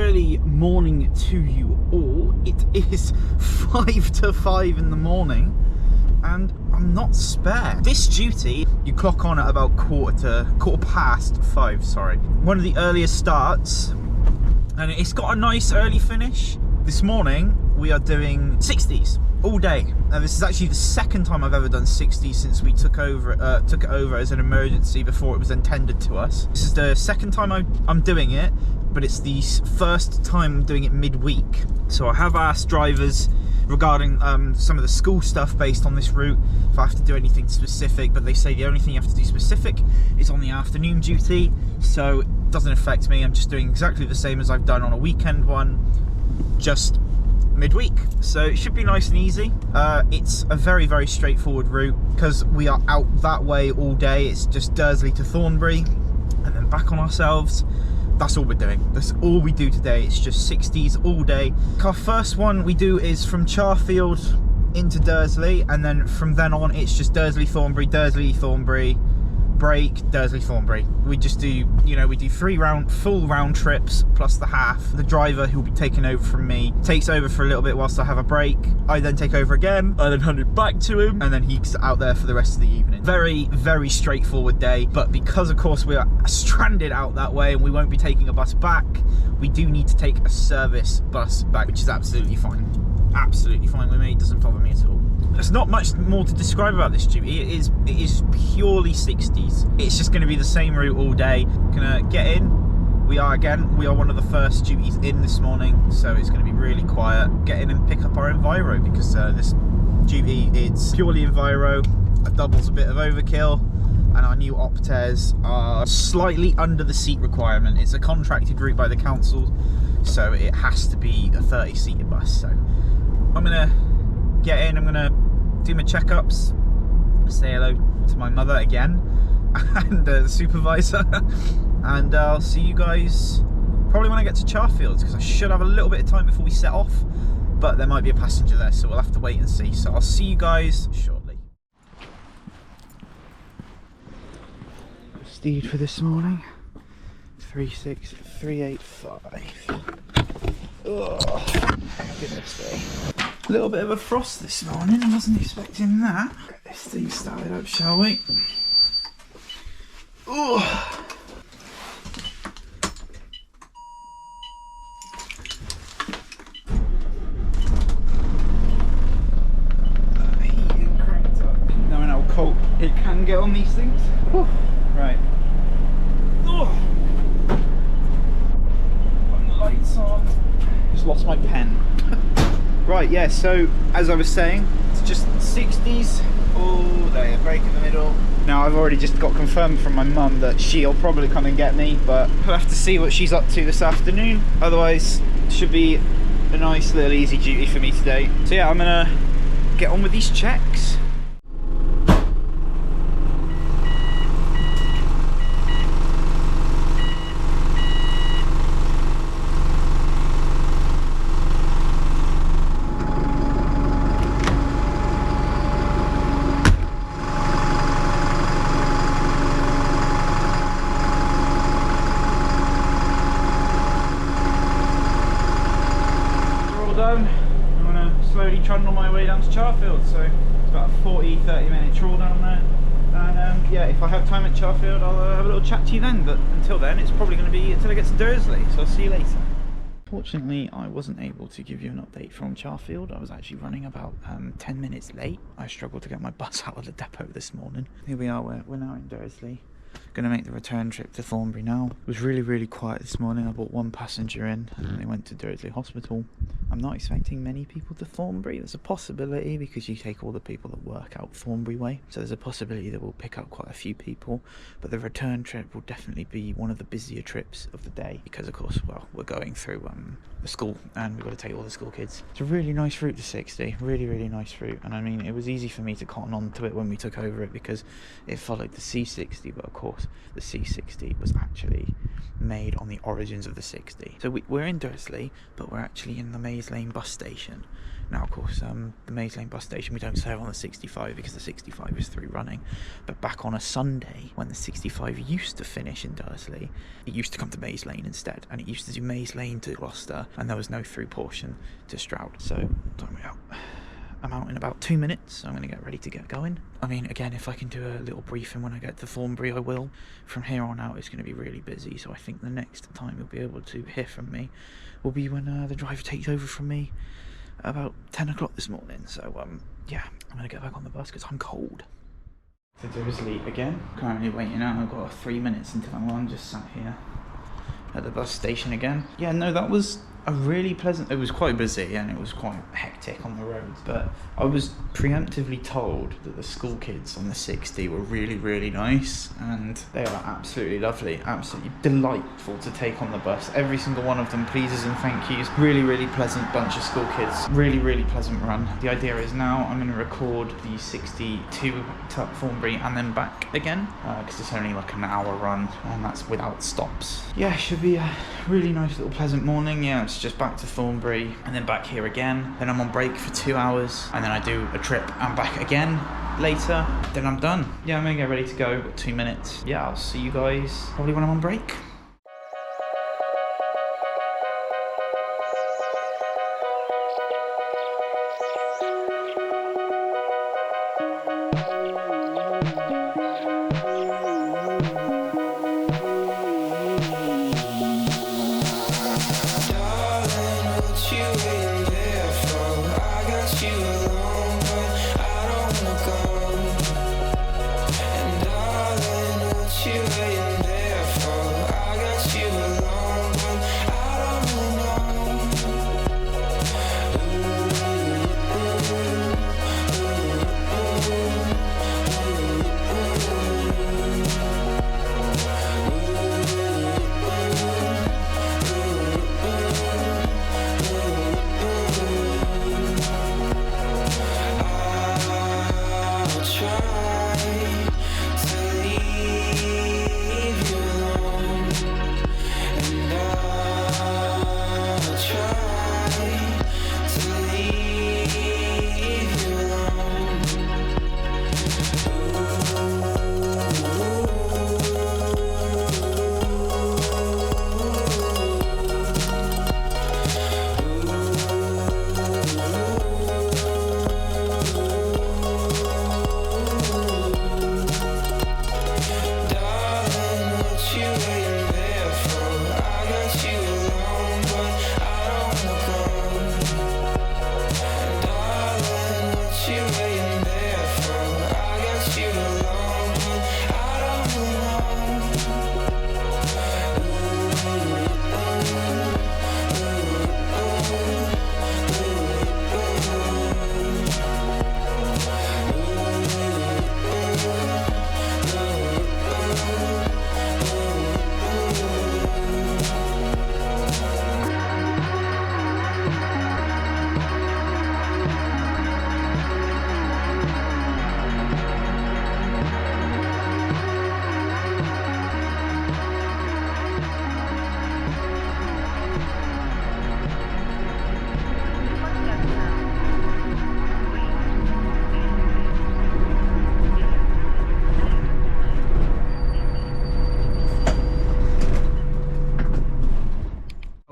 early morning to you all. It is 5 to 5 in the morning and I'm not spare. This duty, you clock on at about quarter past 5, sorry. One of the earliest starts, and it's got a nice early finish. This morning we are doing 60s all day. Now this is actually the second time I've ever done 60s since we took it over as an emergency before it was then tendered to us. This is the second time I'm doing it, but it's the first time I'm doing it midweek. So I have asked drivers regarding some of the school stuff based on this route, if I have to do anything specific, but they say the only thing you have to do specific is on the afternoon duty, so it doesn't affect me. I'm just doing exactly the same as I've done on a weekend one, just midweek, so it should be nice and easy. It's a very, very straightforward route because we are out that way all day. It's just Dursley to Thornbury and then back on ourselves. That's all we're doing. That's all we do today. It's just 60s all day. Our first one we do is from Charfield into Dursley, and then from then on it's just Dursley Thornbury, break, Dursley Thornbury. We just do, you know, we do 3 full round trips plus the half. The driver, who'll be taking over from me, takes over for a little bit whilst I have a break. I then take over again, I then hand it back to him, and then he's out there for the rest of the evening. Very, very straightforward day, but because of course we are stranded out that way and we won't be taking a bus back, we do need to take a service bus back, which is absolutely fine. Absolutely fine with me, it doesn't bother me at all. There's not much more to describe about this duty. It is purely 60s. It's just going to be the same route all day. Gonna get in. We are one of the first duties in this morning, so it's going to be really quiet. Get in and pick up our Enviro, because this duty is purely Enviro. A double's a bit of overkill, and our new Optairs are slightly under the seat requirement. It's a contracted route by the council, so it has to be a 30-seated bus. So I'm gonna get in, I'm gonna do my checkups, say hello to my mother again, and the supervisor, and I'll see you guys probably when I get to Charfield, because I should have a little bit of time before we set off, but there might be a passenger there, so we'll have to wait and see. So I'll see you guys shortly. Steed for this morning, 36385. Oh, goodness me. A little bit of a frost this morning, I wasn't expecting that. Get this thing started up, shall we? Oh. Heating cranked up. Knowing how cold it can get on these things. Whew. Right. Oh. Putting the lights on. Just lost my pen. Right, yeah, so as I was saying, it's just 60s all day, a break in the middle. Now I've already just got confirmed from my mum that she'll probably come and get me, but we'll have to see what she's up to this afternoon. Otherwise, it should be a nice little easy duty for me today. So yeah, I'm gonna get on with these checks. I'm going to slowly trundle my way down to Charfield, so it's about a 40-30 minute trawl down there, and yeah, if I have time at Charfield I'll have a little chat to you then, but until then it's probably going to be until I get to Dursley, so I'll see you later. Fortunately, I wasn't able to give you an update from Charfield. I was actually running about 10 minutes late. I struggled to get my bus out of the depot this morning. Here we are, we're now in Dursley. Going to make the return trip to Thornbury now. It was really, really quiet this morning. I brought one passenger in and they went to Dursley Hospital. I'm not expecting many people to Thornbury. There's a possibility, because you take all the people that work out Thornbury way, so there's a possibility that we'll pick up quite a few people, but the return trip will definitely be one of the busier trips of the day, because of course, well, we're going through the school and we've got to take all the school kids. It's a really nice route to 60, really, really nice route, and I mean, it was easy for me to cotton on to it when we took over it because it followed the C60, but of course, the C60 was actually made on the origins of the 60. So we're in Dursley, but we're actually in the Maze Lane bus station. Now, of course, the Maze Lane bus station, we don't serve on the 65 because the 65 is through running. But back on a Sunday, when the 65 used to finish in Dursley, it used to come to Maze Lane instead. And it used to do Maze Lane to Gloucester, and there was no through portion to Stroud. So, I'm out in about 2 minutes. I'm going to get ready to get going. I mean, again, if I can do a little briefing when I get to Thornbury, I will. From here on out, it's going to be really busy. So I think the next time you'll be able to hear from me will be when the driver takes over from me about 10 o'clock this morning. So, yeah, I'm going to get back on the bus because I'm cold. So Dursley again. Currently waiting out. I've got 3 minutes until I'm on. Just sat here at the bus station again. Yeah, no, that was a really pleasant. It was quite busy and it was quite hectic on the roads, but I was preemptively told that the school kids on the 60 were really, really nice, and they are absolutely lovely, absolutely delightful to take on the bus. Every single one of them pleases and thank yous. Really, really pleasant bunch of school kids. Really, really pleasant run. The idea is now I'm going to record the 60 to Thornbury and then back again, because it's only like an hour run and that's without stops. Yeah, should be a really nice little pleasant morning. Yeah, it's just back to Thornbury and then back here again. Then I'm on break for 2 hours and then I do a trip and back again later. Then I'm done. Yeah, I'm gonna get ready to go. Got 2 minutes. Yeah, I'll see you guys probably when I'm on break.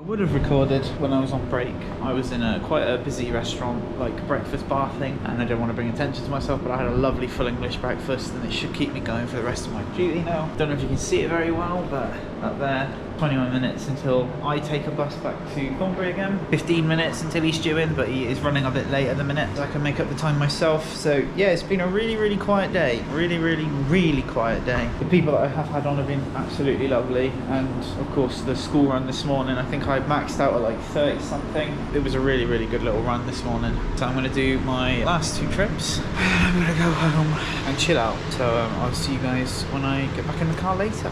Would have recorded when I was on break. I was in quite a busy restaurant, like breakfast bar thing, and I don't want to bring attention to myself, but I had a lovely full English breakfast and it should keep me going for the rest of my duty now. Don't know if you can see it very well, but up there, 21 minutes until I take a bus back to Thornbury again. 15 minutes until he's due in, but he is running a bit late at the minute, so I can make up the time myself. So yeah, it's been a really, really quiet day. Really, really, really quiet day. The people that I have had on have been absolutely lovely, and of course the school run this morning, I think I maxed out at like 30 something. It was a really, really good little run this morning. So I'm going to do my last 2 trips. I'm going to go home and chill out. So I'll see you guys when I get back in the car later.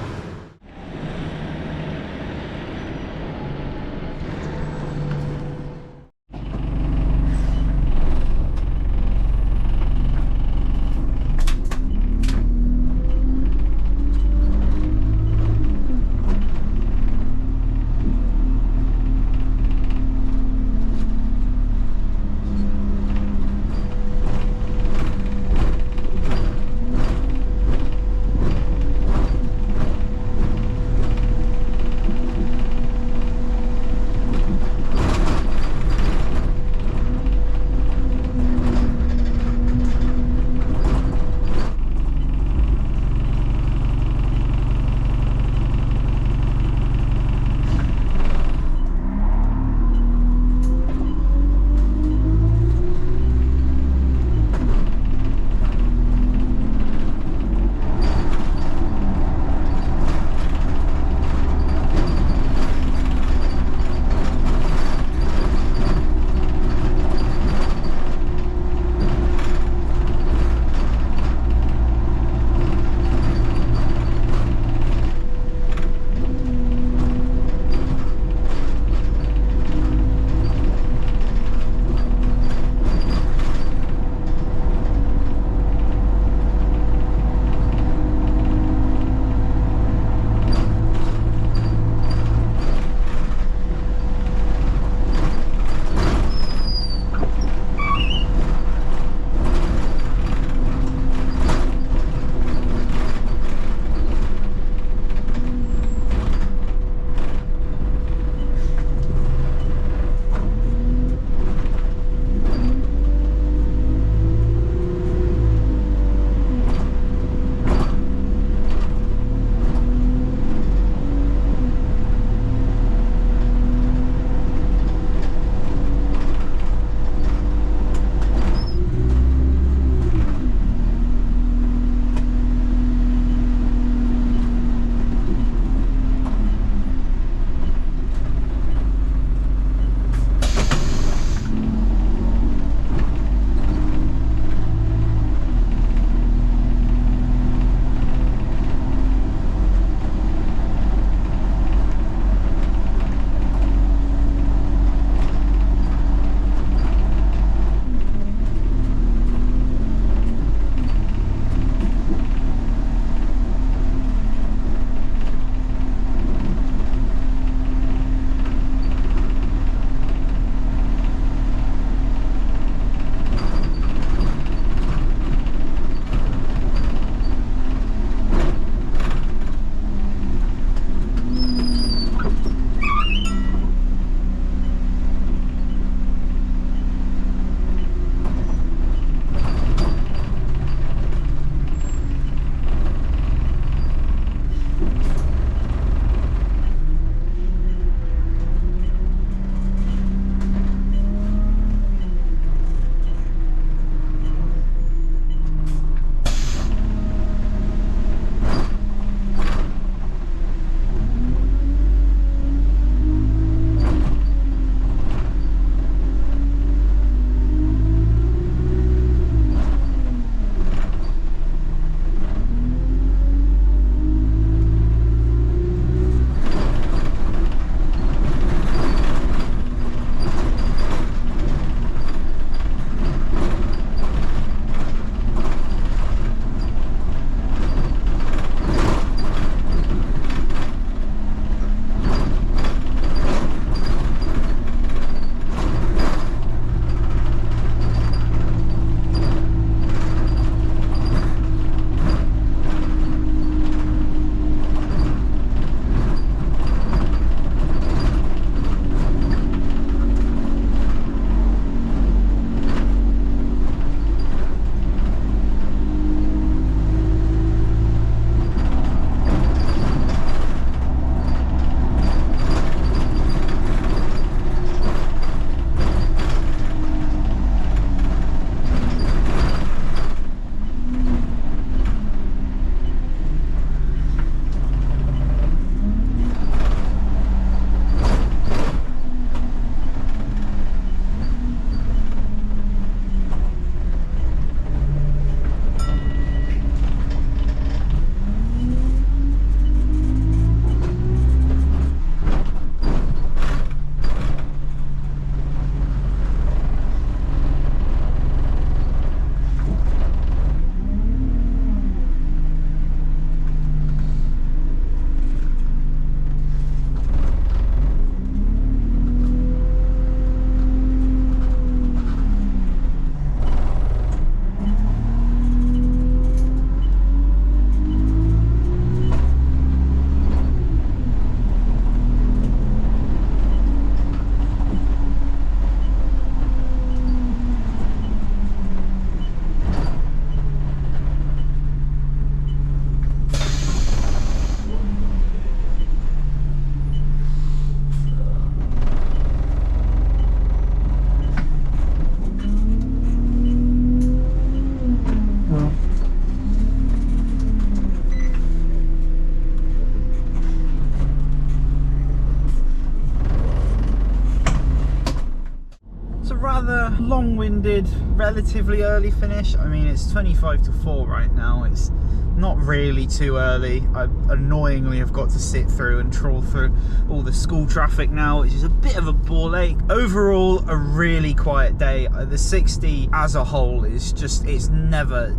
long-winded, relatively early finish. I mean, it's 25 to 4 right now. It's not really too early. I annoyingly have got to sit through and trawl through all the school traffic now, which is a bit of a ball ache. Overall, a really quiet day. The 60 as a whole is just, it's never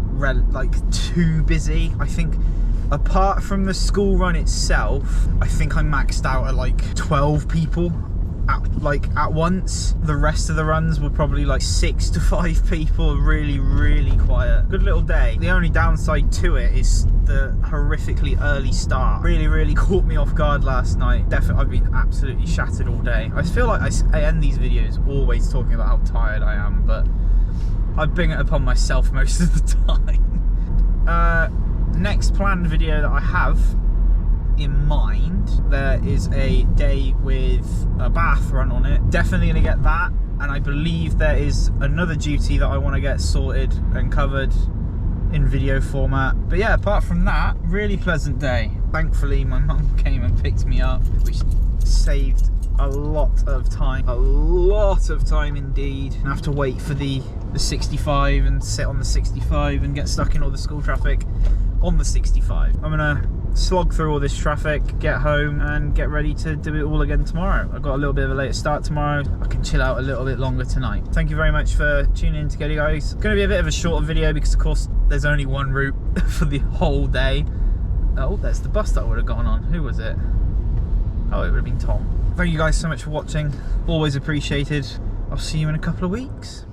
like too busy. I think apart from the school run itself, I think I maxed out at like 12 people at once. The rest of the runs were probably like 6 to 5 people. Really quiet. Good little day. The only downside to it is the horrifically early start. Really caught me off guard last night. Definitely, I've been absolutely shattered all day. I feel like I end these videos always talking about how tired I am, but I bring it upon myself most of the time. Next planned video that I have in mind, there is a day with a bath run on it. Definitely gonna get that, and I believe there is another duty that I want to get sorted and covered in video format. But yeah, apart from that, really pleasant day. Thankfully my mum came and picked me up, which saved a lot of time indeed. I have to wait for the 65 and sit on the 65 and get stuck in all the school traffic on the 65. I'm gonna slog through all this traffic, get home and get ready to do it all again tomorrow. I've got a little bit of a later start tomorrow. I can chill out a little bit longer tonight. Thank you very much for tuning in together, guys. It's going to be a bit of a shorter video because of course there's only one route for the whole day. Oh, there's the bus that I would have gone on. Who was it? Oh, it would have been Tom. Thank you guys so much for watching. Always appreciated. I'll see you in a couple of weeks.